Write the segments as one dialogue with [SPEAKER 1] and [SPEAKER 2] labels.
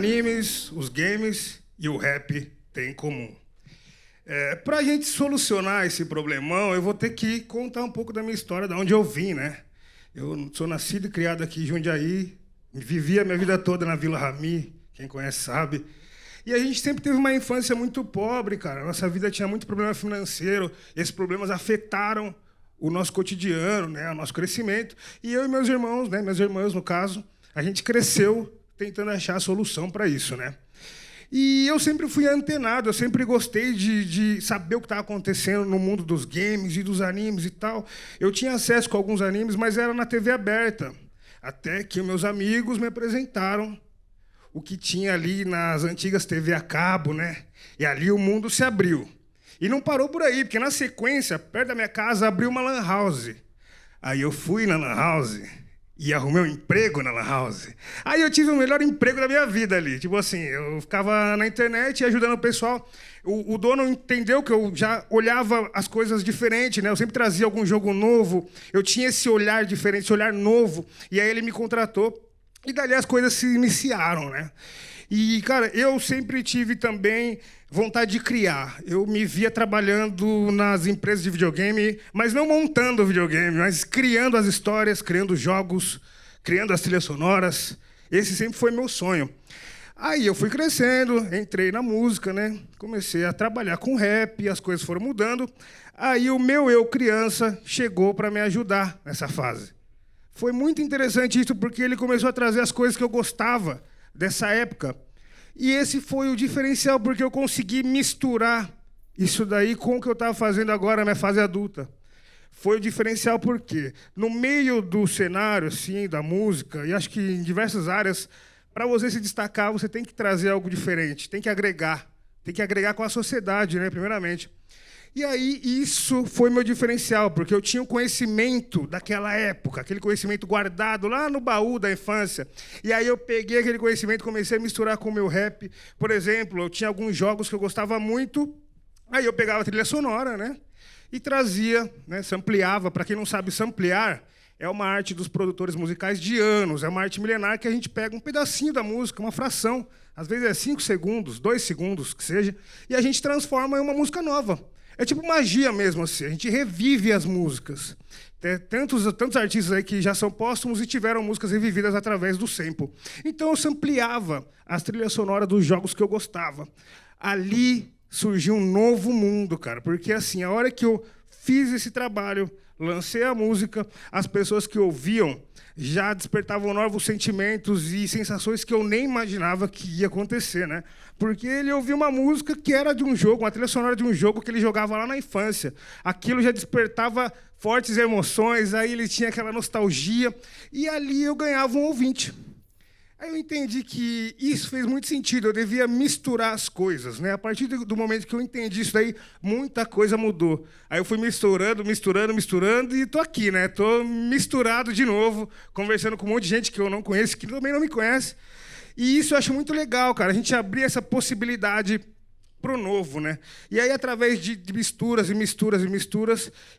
[SPEAKER 1] animes, os games e o rap têm em comum. Para a gente solucionar esse problemão, eu vou ter que contar um pouco da minha história, de onde eu vim, né? Eu sou nascido e criado aqui em Jundiaí, vivi a minha vida toda na Vila Rami, quem conhece sabe. E a gente sempre teve uma infância muito pobre, cara. Nossa vida tinha muito problema financeiro, esses problemas afetaram o nosso cotidiano, né, o nosso crescimento. E eu e meus irmãos, né, minhas irmãs, no caso, a gente cresceu tentando achar a solução para isso, né? E eu sempre fui antenado, eu sempre gostei de saber o que estava acontecendo no mundo dos games e dos animes e tal. Eu tinha acesso com alguns animes, mas era na TV aberta. Até que meus amigos me apresentaram o que tinha ali nas antigas TV a cabo, né? E ali o mundo se abriu. E não parou por aí, porque na sequência, perto da minha casa, abriu uma lan house. Aí eu fui na lan house e arrumei um emprego na lan house. Aí eu tive o melhor emprego da minha vida ali. Tipo assim, eu ficava na internet ajudando o pessoal. O dono entendeu que eu já olhava as coisas diferente, né? Eu sempre trazia algum jogo novo. Eu tinha esse olhar diferente, esse olhar novo. E aí ele me contratou. E dali as coisas se iniciaram, né? E, cara, eu sempre tive também vontade de criar. Eu me via trabalhando nas empresas de videogame, mas não montando videogame, mas criando as histórias, criando jogos, criando as trilhas sonoras. Esse sempre foi meu sonho. Aí eu fui crescendo, entrei na música, né? Comecei a trabalhar com rap, as coisas foram mudando. Aí o meu eu criança chegou para me ajudar nessa fase. Foi muito interessante isso, porque ele começou a trazer as coisas que eu gostava dessa época. E esse foi o diferencial, porque eu consegui misturar isso daí com o que eu estava fazendo agora na minha fase adulta. Foi o diferencial porque, no meio do cenário, assim, da música, e acho que em diversas áreas, para você se destacar, você tem que trazer algo diferente, tem que agregar com a sociedade, né, primeiramente. E aí, isso foi meu diferencial, porque eu tinha o conhecimento daquela época, aquele conhecimento guardado lá no baú da infância. E aí eu peguei aquele conhecimento e comecei a misturar com o meu rap. Por exemplo, eu tinha alguns jogos que eu gostava muito, aí eu pegava a trilha sonora, né? E trazia, né, sampleava. Para quem não sabe, samplear é uma arte dos produtores musicais de anos, é uma arte milenar que a gente pega um pedacinho da música, uma fração, às vezes é 5 segundos, 2 segundos, que seja, e a gente transforma em uma música nova. É tipo magia mesmo, assim. A gente revive as músicas. Tem tantos artistas aí que já são póstumos e tiveram músicas revividas através do sample. Então eu sampleava as trilhas sonoras dos jogos que eu gostava. Ali surgiu um novo mundo, cara. Porque assim, a hora que eu fiz esse trabalho, lancei a música, as pessoas que ouviam já despertavam novos sentimentos e sensações que eu nem imaginava que ia acontecer, né? Porque ele ouvia uma música que era de um jogo, uma trilha sonora de um jogo que ele jogava lá na infância. Aquilo já despertava fortes emoções, aí ele tinha aquela nostalgia, e ali eu ganhava um ouvinte. Aí eu entendi que isso fez muito sentido, eu devia misturar as coisas, né? A partir do momento que eu entendi isso daí, muita coisa mudou. Aí eu fui misturando, e estou aqui, né? Estou misturado de novo, conversando com um monte de gente que eu não conheço, que também não me conhece. E isso eu acho muito legal, cara, a gente abrir essa possibilidade para o novo, né? E aí, através de misturas,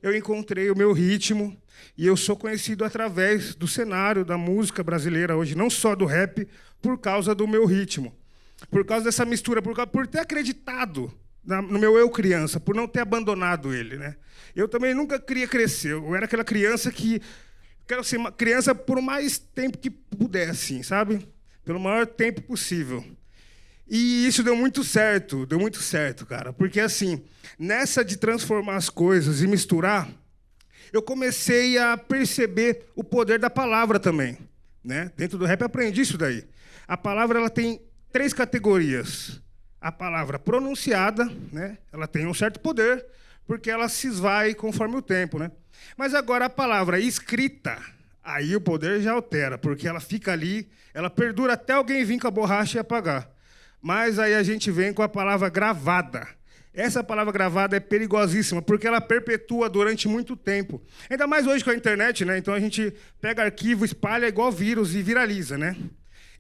[SPEAKER 1] eu encontrei o meu por e eu sou conhecido através do cenário da música brasileira hoje, não só do rap, por causa do meu ritmo. Por causa dessa mistura, por ter acreditado no meu eu criança, por não ter abandonado ele, né? Eu também nunca queria crescer, eu era aquela criança que... Quero ser uma criança por mais tempo que puder, assim, sabe? Pelo maior tempo possível. E isso deu muito certo, cara. Porque, assim, nessa de transformar as coisas e misturar, eu comecei a perceber o poder da palavra também, né? Dentro do rap eu aprendi isso daí. A palavra ela tem 3 categorias. A palavra pronunciada, né? Ela tem um certo poder, porque ela se esvai conforme o tempo, né? Mas agora a palavra escrita, aí o poder já altera, porque ela fica ali, ela perdura até alguém vir com a borracha e apagar. Mas aí a gente vem com a palavra gravada. Essa palavra gravada é perigosíssima, porque ela perpetua durante muito tempo. Ainda mais hoje com a internet, né? Então a gente pega arquivo, espalha igual vírus e viraliza, né?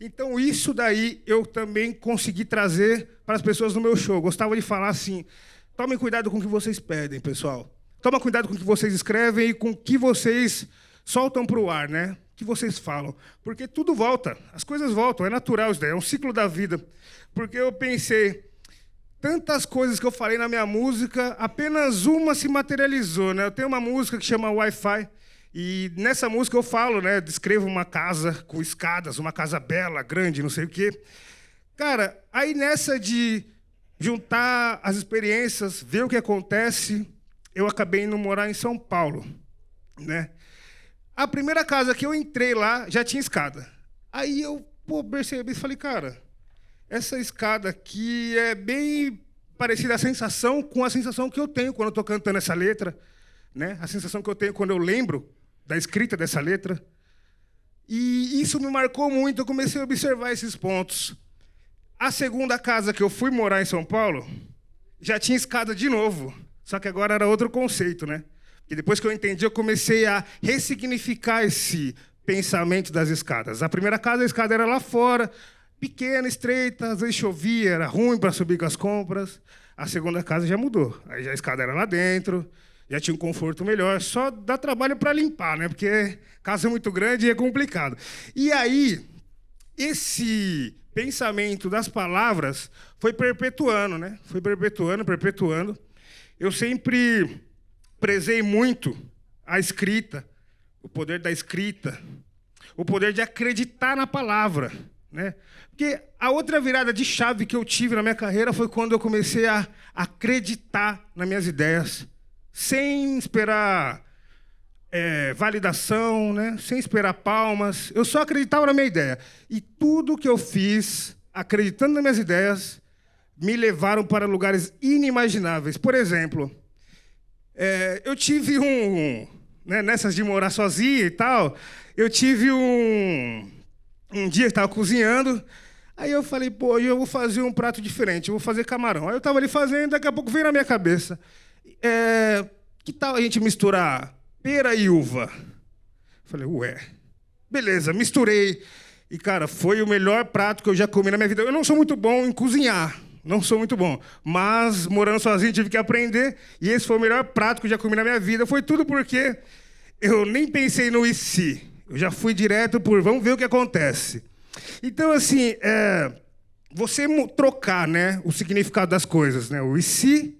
[SPEAKER 1] Então isso daí eu também consegui trazer para as pessoas no meu show. Gostava de falar assim, tomem cuidado com o que vocês pedem, pessoal. Toma cuidado com o que vocês escrevem e com o que vocês soltam para o ar, né? que vocês falam, porque tudo volta, as coisas voltam, é natural isso daí, é um ciclo da vida. Porque eu pensei, tantas coisas que eu falei na minha música, apenas uma se materializou, né? Eu tenho uma música que chama Wi-Fi, e nessa música eu falo, né? Descrevo uma casa com escadas, uma casa bela, grande, não sei o quê. Cara, aí nessa de juntar as experiências, ver o que acontece, eu acabei indo morar em São Paulo, né? A primeira casa que eu entrei lá já tinha escada. Aí eu percebi e falei, cara, essa escada aqui é bem parecida a sensação com a sensação que eu tenho quando eu estou cantando essa letra, né? A sensação que eu tenho quando eu lembro da escrita dessa letra. E isso me marcou muito, eu comecei a observar esses pontos. A segunda casa que eu fui morar em São Paulo já tinha escada de novo, só que agora era outro conceito, né? E depois que eu entendi, eu comecei a ressignificar esse pensamento das escadas. A primeira casa, a escada era lá fora, pequena, estreita, às vezes chovia, era ruim para subir com as compras. A segunda casa já mudou. Aí já a escada era lá dentro, já tinha um conforto melhor. Só dá trabalho para limpar, né? Porque casa é muito grande e é complicado. E aí, esse pensamento das palavras foi perpetuando, né? Foi perpetuando, perpetuando. Eu sempre prezei muito a escrita, o poder da escrita, o poder de acreditar na palavra, né? Porque a outra virada de chave que eu tive na minha carreira foi quando eu comecei a acreditar nas minhas ideias, sem esperar validação, né? Sem esperar palmas. Eu só acreditava na minha ideia. E tudo que eu fiz, acreditando nas minhas ideias, me levaram para lugares inimagináveis. Por exemplo, eu tive né, nessas de morar sozinho e tal, eu tive um dia que estava cozinhando, aí eu falei, pô, hoje eu vou fazer um prato diferente, eu vou fazer camarão. Aí eu estava ali fazendo, daqui a pouco veio na minha cabeça, que tal a gente misturar pera e uva? Falei, beleza, misturei. E, cara, foi o melhor prato que eu já comi na minha vida. Eu não sou muito bom em cozinhar, não sou muito bom. Mas, morando sozinho, tive que aprender. E esse foi o melhor prato que eu já comi na minha vida. Foi tudo porque eu nem pensei no e se. Eu já fui direto por vamos ver o que acontece. Então, assim, você trocar, né, o significado das coisas, né, o e se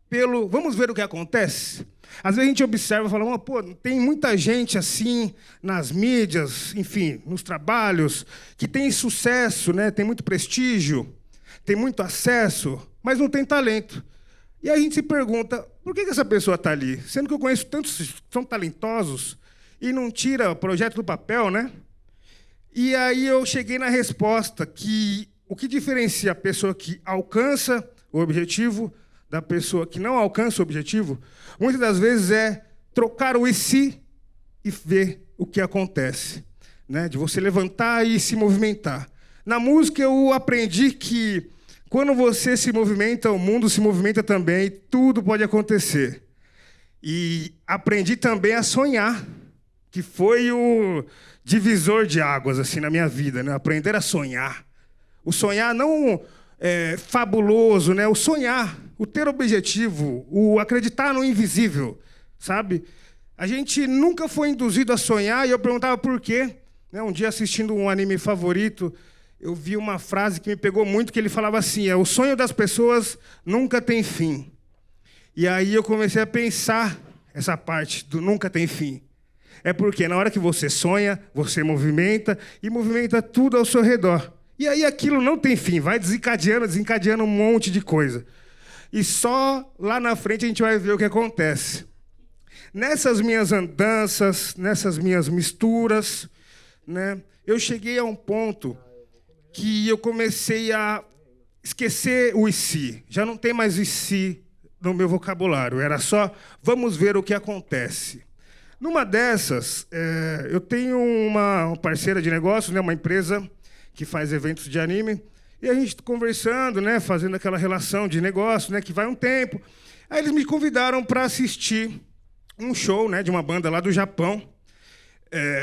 [SPEAKER 1] pelo vamos ver o que acontece. Às vezes a gente observa e fala, pô, tem muita gente assim nas mídias, enfim, nos trabalhos, que tem sucesso, né, tem muito prestígio, tem muito acesso, mas não tem talento. E aí a gente se pergunta, por que essa pessoa está ali? Sendo que eu conheço tantos que são talentosos e não tira o projeto do papel, né? E aí eu cheguei na resposta que o que diferencia a pessoa que alcança o objetivo da pessoa que não alcança o objetivo, muitas das vezes é trocar o e se e ver o que acontece, né? De você levantar e se movimentar. Na música eu aprendi que quando você se movimenta, o mundo se movimenta também, e tudo pode acontecer. E aprendi também a sonhar, que foi o divisor de águas assim na minha vida, né? Aprender a sonhar. O sonhar não fabuloso, né? O sonhar, o ter objetivo, o acreditar no invisível, sabe? A gente nunca foi induzido a sonhar e eu perguntava por quê. Né? Um dia, assistindo um anime favorito, eu vi uma frase que me pegou muito, que ele falava assim, o sonho das pessoas nunca tem fim. E aí eu comecei a pensar essa parte do nunca tem fim. É porque na hora que você sonha, você movimenta e movimenta tudo ao seu redor. E aí aquilo não tem fim, vai desencadeando um monte de coisa. E só lá na frente a gente vai ver o que acontece. Nessas minhas andanças, nessas minhas misturas, né, eu cheguei a um ponto que eu comecei a esquecer o e se. Já não tem mais o e se no meu vocabulário. Era só, vamos ver o que acontece. Numa dessas, eu tenho uma parceira de negócio, né, uma empresa que faz eventos de anime, e a gente conversando, né, fazendo aquela relação de negócio, né, que vai um tempo. Aí eles me convidaram para assistir um show, né, de uma banda lá do Japão.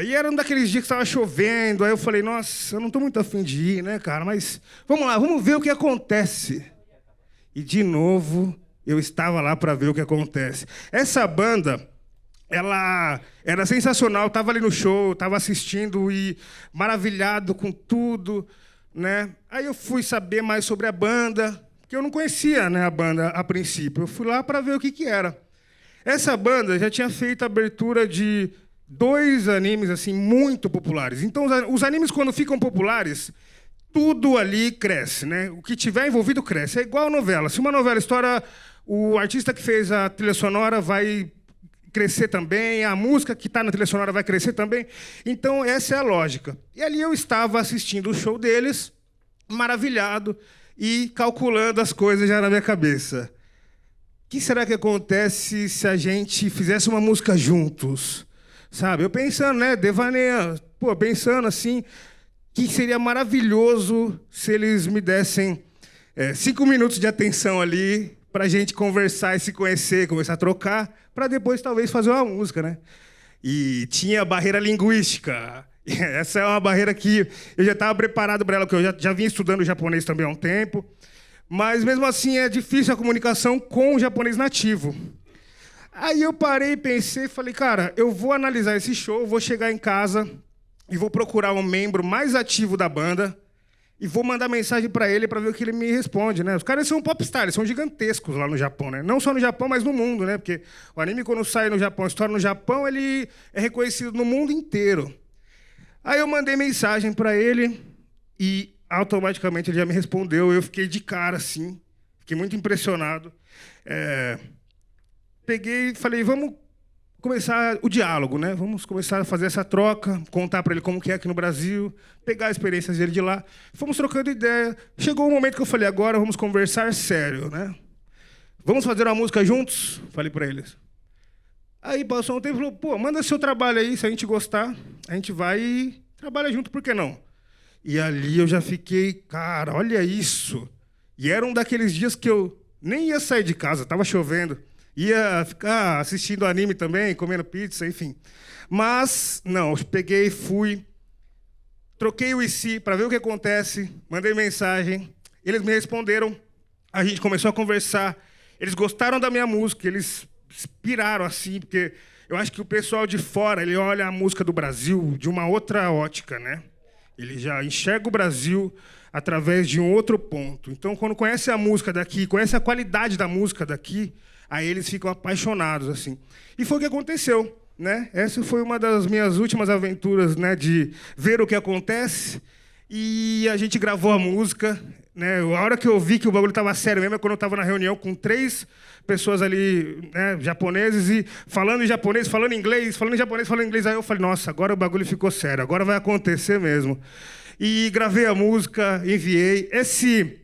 [SPEAKER 1] E era um daqueles dias que estava chovendo, aí eu falei, nossa, eu não estou muito afim de ir, né, cara, mas vamos lá, vamos ver o que acontece. E, de novo, eu estava lá para ver o que acontece. Essa banda ela era sensacional, estava ali no show, estava assistindo e maravilhado com tudo, né? Aí eu fui saber mais sobre a banda, porque eu não conhecia, né, a banda a princípio. Eu fui lá para ver o que era. Essa banda já tinha feito a abertura de 2 animes assim muito populares. Então os animes quando ficam populares, tudo ali cresce, né? O que tiver envolvido cresce. É igual a novela. Se uma novela estoura, o artista que fez a trilha sonora vai crescer também, a música que está na trilha sonora vai crescer também. Então, essa é a lógica. E ali eu estava assistindo o show deles, maravilhado, e calculando as coisas já na minha cabeça. O que será que acontece se a gente fizesse uma música juntos? Sabe? Eu pensando, né? Devaneando, pensando assim, que seria maravilhoso se eles me dessem 5 minutos de atenção ali para a gente conversar e se conhecer, começar a trocar, para depois talvez fazer uma música, né? E tinha barreira linguística. Essa é uma barreira que eu já estava preparado para ela, porque eu já vinha estudando japonês também há um tempo. Mas, mesmo assim, é difícil a comunicação com o japonês nativo. Aí eu parei e pensei, falei, cara, eu vou analisar esse show, vou chegar em casa e vou procurar um membro mais ativo da banda e vou mandar mensagem para ele para ver o que ele me responde, né? Os caras são popstars, eles são gigantescos lá no Japão, né? Não só no Japão, mas no mundo, né? Porque o anime, quando sai no Japão, estoura no Japão, ele é reconhecido no mundo inteiro. Aí eu mandei mensagem para ele e automaticamente ele já me respondeu. Eu fiquei de cara, assim, fiquei muito impressionado. Peguei e falei, vamos começar o diálogo, né? Vamos começar a fazer essa troca, contar para ele como que é aqui no Brasil, pegar as experiências dele de lá. Fomos trocando ideia. Chegou um momento que eu falei, agora vamos conversar sério, né? Vamos fazer uma música juntos? Falei para eles. Aí passou um tempo e falou, pô, manda seu trabalho aí, se a gente gostar, a gente vai e trabalha junto, por que não? E ali eu já fiquei, cara, olha isso. E era um daqueles dias que eu nem ia sair de casa, estava chovendo. Ia ficar assistindo anime também, comendo pizza, enfim. Mas, não, eu peguei, fui, troquei o IC para ver o que acontece, mandei mensagem, eles me responderam, a gente começou a conversar, eles gostaram da minha música, eles piraram assim, porque eu acho que o pessoal de fora, ele olha a música do Brasil de uma outra ótica, né? Ele já enxerga o Brasil através de um outro ponto. Então, quando conhece a música daqui, conhece a qualidade da música daqui, aí eles ficam apaixonados, assim. E foi o que aconteceu, né? Essa foi uma das minhas últimas aventuras, né, de ver o que acontece. E a gente gravou a música, né? A hora que eu vi que o bagulho estava sério mesmo é quando eu estava na reunião com 3 pessoas ali, né, japoneses, e falando em japonês, falando em inglês, falando em japonês, falando em inglês. Aí eu falei, nossa, agora o bagulho ficou sério, agora vai acontecer mesmo. E gravei a música, enviei. Esse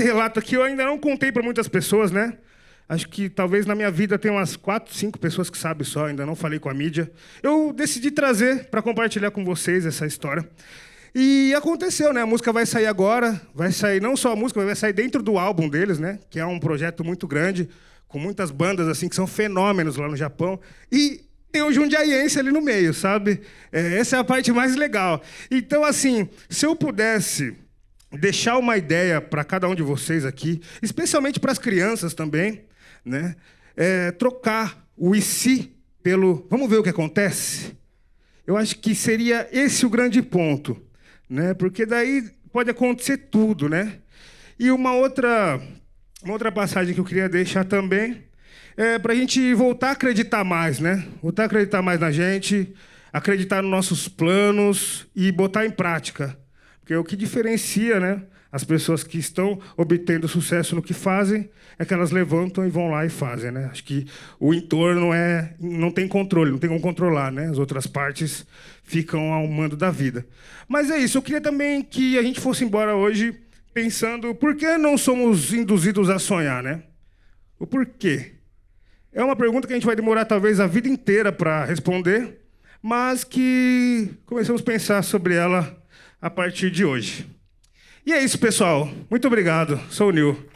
[SPEAKER 1] relato aqui eu ainda não contei para muitas pessoas, né? Acho que talvez na minha vida tenha umas 4, 5 pessoas que sabem só, ainda não falei com a mídia. Eu decidi trazer para compartilhar com vocês essa história. E aconteceu, né? A música vai sair agora, vai sair não só a música, mas vai sair dentro do álbum deles, né? Que é um projeto muito grande, com muitas bandas assim que são fenômenos lá no Japão. E tem o jundiaiense ali no meio, sabe? Essa é a parte mais legal. Então, assim, se eu pudesse deixar uma ideia para cada um de vocês aqui, especialmente para as crianças também, né? Trocar o IC pelo vamos ver o que acontece. Eu acho que seria esse o grande ponto, né? Porque daí pode acontecer tudo, né? E uma outra passagem que eu queria deixar também é para a gente voltar a acreditar mais, né? Voltar a acreditar mais na gente, acreditar nos nossos planos e botar em prática. Porque o que diferencia, né, as pessoas que estão obtendo sucesso no que fazem é que elas levantam e vão lá e fazem, né? Acho que o entorno não tem controle, não tem como controlar, né? As outras partes ficam ao mando da vida. Mas é isso, eu queria também que a gente fosse embora hoje pensando por que não somos induzidos a sonhar, né? O porquê? É uma pergunta que a gente vai demorar talvez a vida inteira para responder, mas que começamos a pensar sobre ela a partir de hoje. E é isso, pessoal. Muito obrigado. Sou o Nil.